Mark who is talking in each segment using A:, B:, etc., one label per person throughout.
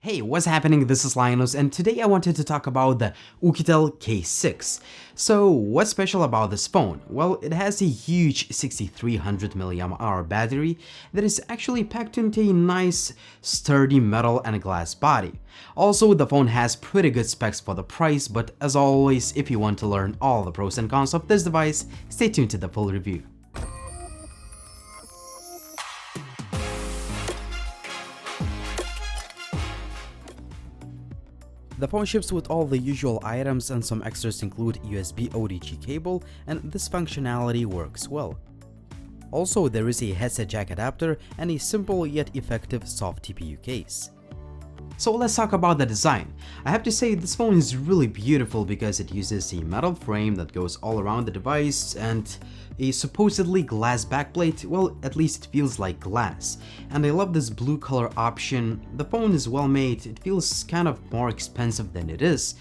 A: Hey, what's happening? This is Linus, and today I wanted to talk about the Oukitel K6. So, what's special about this phone? Well, it has a huge 6300 mAh battery that is actually packed into a nice, sturdy metal and glass body. Also, the phone has pretty good specs for the price, but as always, if you want to learn all the pros and cons of this device, stay tuned to the full review. The phone ships with all the usual items, and some extras include USB OTG cable, and this functionality works well. Also, there is a headset jack adapter and a simple yet effective soft TPU case. So let's talk about the design. I have to say this phone is really beautiful because it uses a metal frame that goes all around the device and a supposedly glass backplate. Well, at least it feels like glass. And I love this blue color option. The phone is well made. It feels kind of more expensive than it is.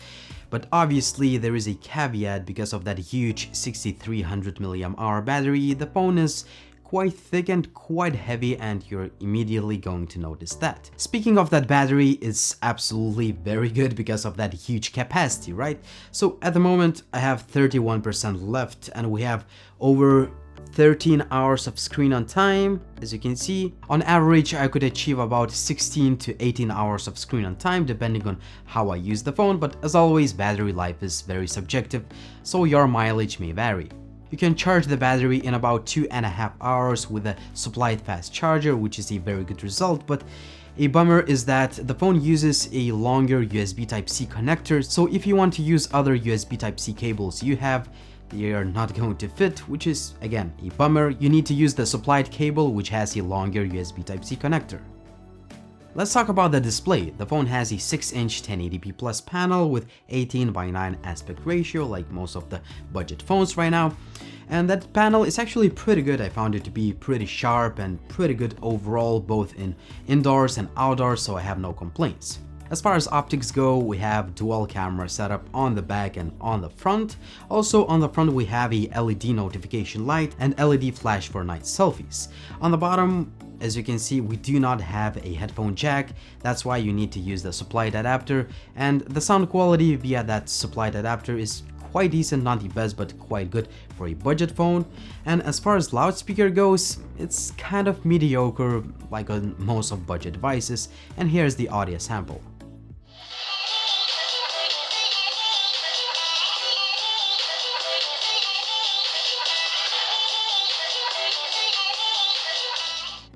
A: But obviously there is a caveat because of that huge 6300 mAh battery. The phone is quite thick and quite heavy, and you're immediately going to notice that. Speaking of that battery, it's absolutely very good because of that huge capacity, right? So at the moment I have 31% left and we have over 13 hours of screen on time. As you can see, on average I could achieve about 16 to 18 hours of screen on time depending on how I use the phone, but as always battery life is very subjective, so your mileage may vary. You can charge the battery in about 2.5 hours with a supplied fast charger, which is a very good result, but a bummer is that the phone uses a longer USB Type-C connector, so if you want to use other USB Type-C cables you have, they are not going to fit, which is again a bummer. You need to use the supplied cable, which has a longer USB Type-C connector. Let's talk about the display. The phone has a 6-inch 1080p plus panel with 18:9 aspect ratio like most of the budget phones right now. And that panel is actually pretty good. I found it to be pretty sharp and pretty good overall, both in indoors and outdoors, so I have no complaints. As far as optics go, we have dual camera setup on the back and on the front. Also on the front we have a LED notification light and LED flash for night selfies. On the bottom, as you can see, we do not have a headphone jack. That's why you need to use the supplied adapter, and the sound quality via that supplied adapter is quite decent, not the best but quite good for a budget phone. And as far as loudspeaker goes, it's kind of mediocre like on most of budget devices, and here's the audio sample.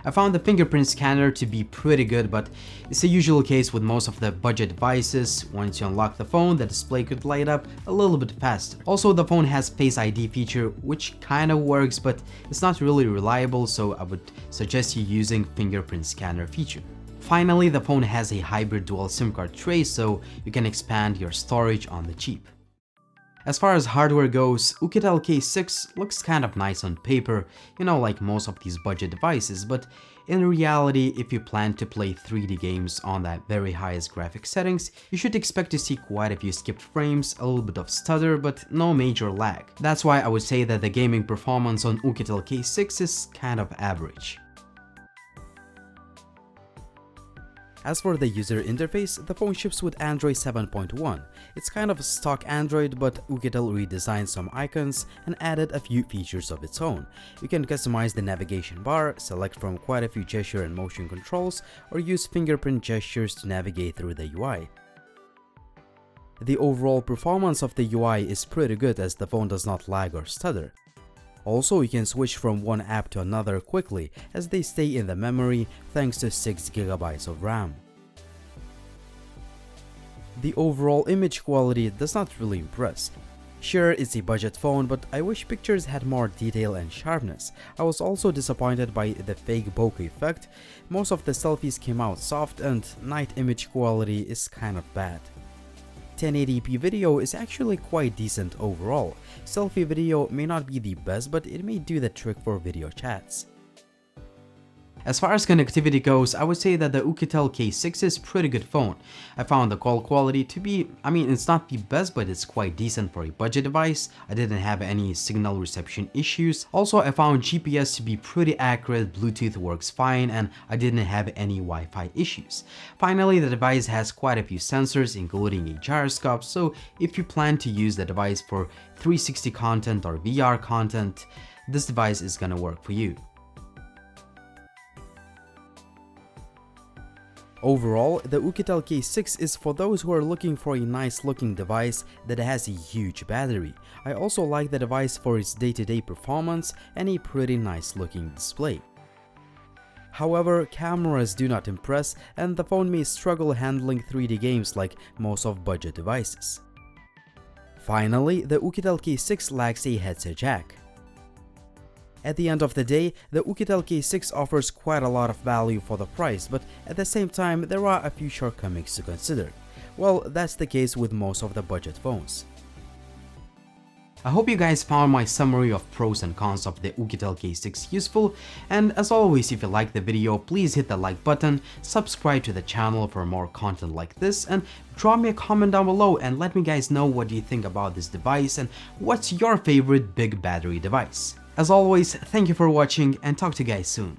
A: I found the fingerprint scanner to be pretty good, but it's the usual case with most of the budget devices. Once you unlock the phone, the display could light up a little bit faster. Also, the phone has Face ID feature, which kind of works, but it's not really reliable, so I would suggest you using fingerprint scanner feature. Finally, the phone has a hybrid dual SIM card tray, so you can expand your storage on the cheap. As far as hardware goes, Oukitel K6 looks kind of nice on paper, you know, like most of these budget devices, but in reality, if you plan to play 3D games on that very highest graphic settings, you should expect to see quite a few skipped frames, a little bit of stutter, but no major lag. That's why I would say that the gaming performance on Oukitel K6 is kind of average. As for the user interface, the phone ships with Android 7.1. It's kind of stock Android, but Oukitel redesigned some icons and added a few features of its own. You can customize the navigation bar, select from quite a few gesture and motion controls, or use fingerprint gestures to navigate through the UI. The overall performance of the UI is pretty good as the phone does not lag or stutter. Also, you can switch from one app to another quickly as they stay in the memory thanks to 6GB of RAM. The overall image quality does not really impress. Sure, it's a budget phone, but I wish pictures had more detail and sharpness. I was also disappointed by the fake bokeh effect. Most of the selfies came out soft and night image quality is kind of bad. 1080p video is actually quite decent overall. Selfie video may not be the best, but it may do the trick for video chats. As far as connectivity goes, I would say that the Oukitel K6 is pretty good phone. I found the call quality to be, it's not the best, but it's quite decent for a budget device. I didn't have any signal reception issues. Also, I found GPS to be pretty accurate, Bluetooth works fine, and I didn't have any Wi-Fi issues. Finally, the device has quite a few sensors, including a gyroscope, so if you plan to use the device for 360 content or VR content, this device is gonna work for you. Overall, the Oukitel K6 is for those who are looking for a nice looking device that has a huge battery. I also like the device for its day-to-day performance and a pretty nice looking display. However, cameras do not impress and the phone may struggle handling 3D games like most of budget devices. Finally, the Oukitel K6 lacks a headset jack. At the end of the day, the Oukitel K6 offers quite a lot of value for the price, but at the same time there are a few shortcomings to consider. Well, that's the case with most of the budget phones. I hope you guys found my summary of pros and cons of the Oukitel K6 useful, and as always, if you liked the video, please hit the like button, subscribe to the channel for more content like this, and drop me a comment down below and let me guys know what you think about this device and what's your favorite big battery device. As always, thank you for watching and talk to you guys soon.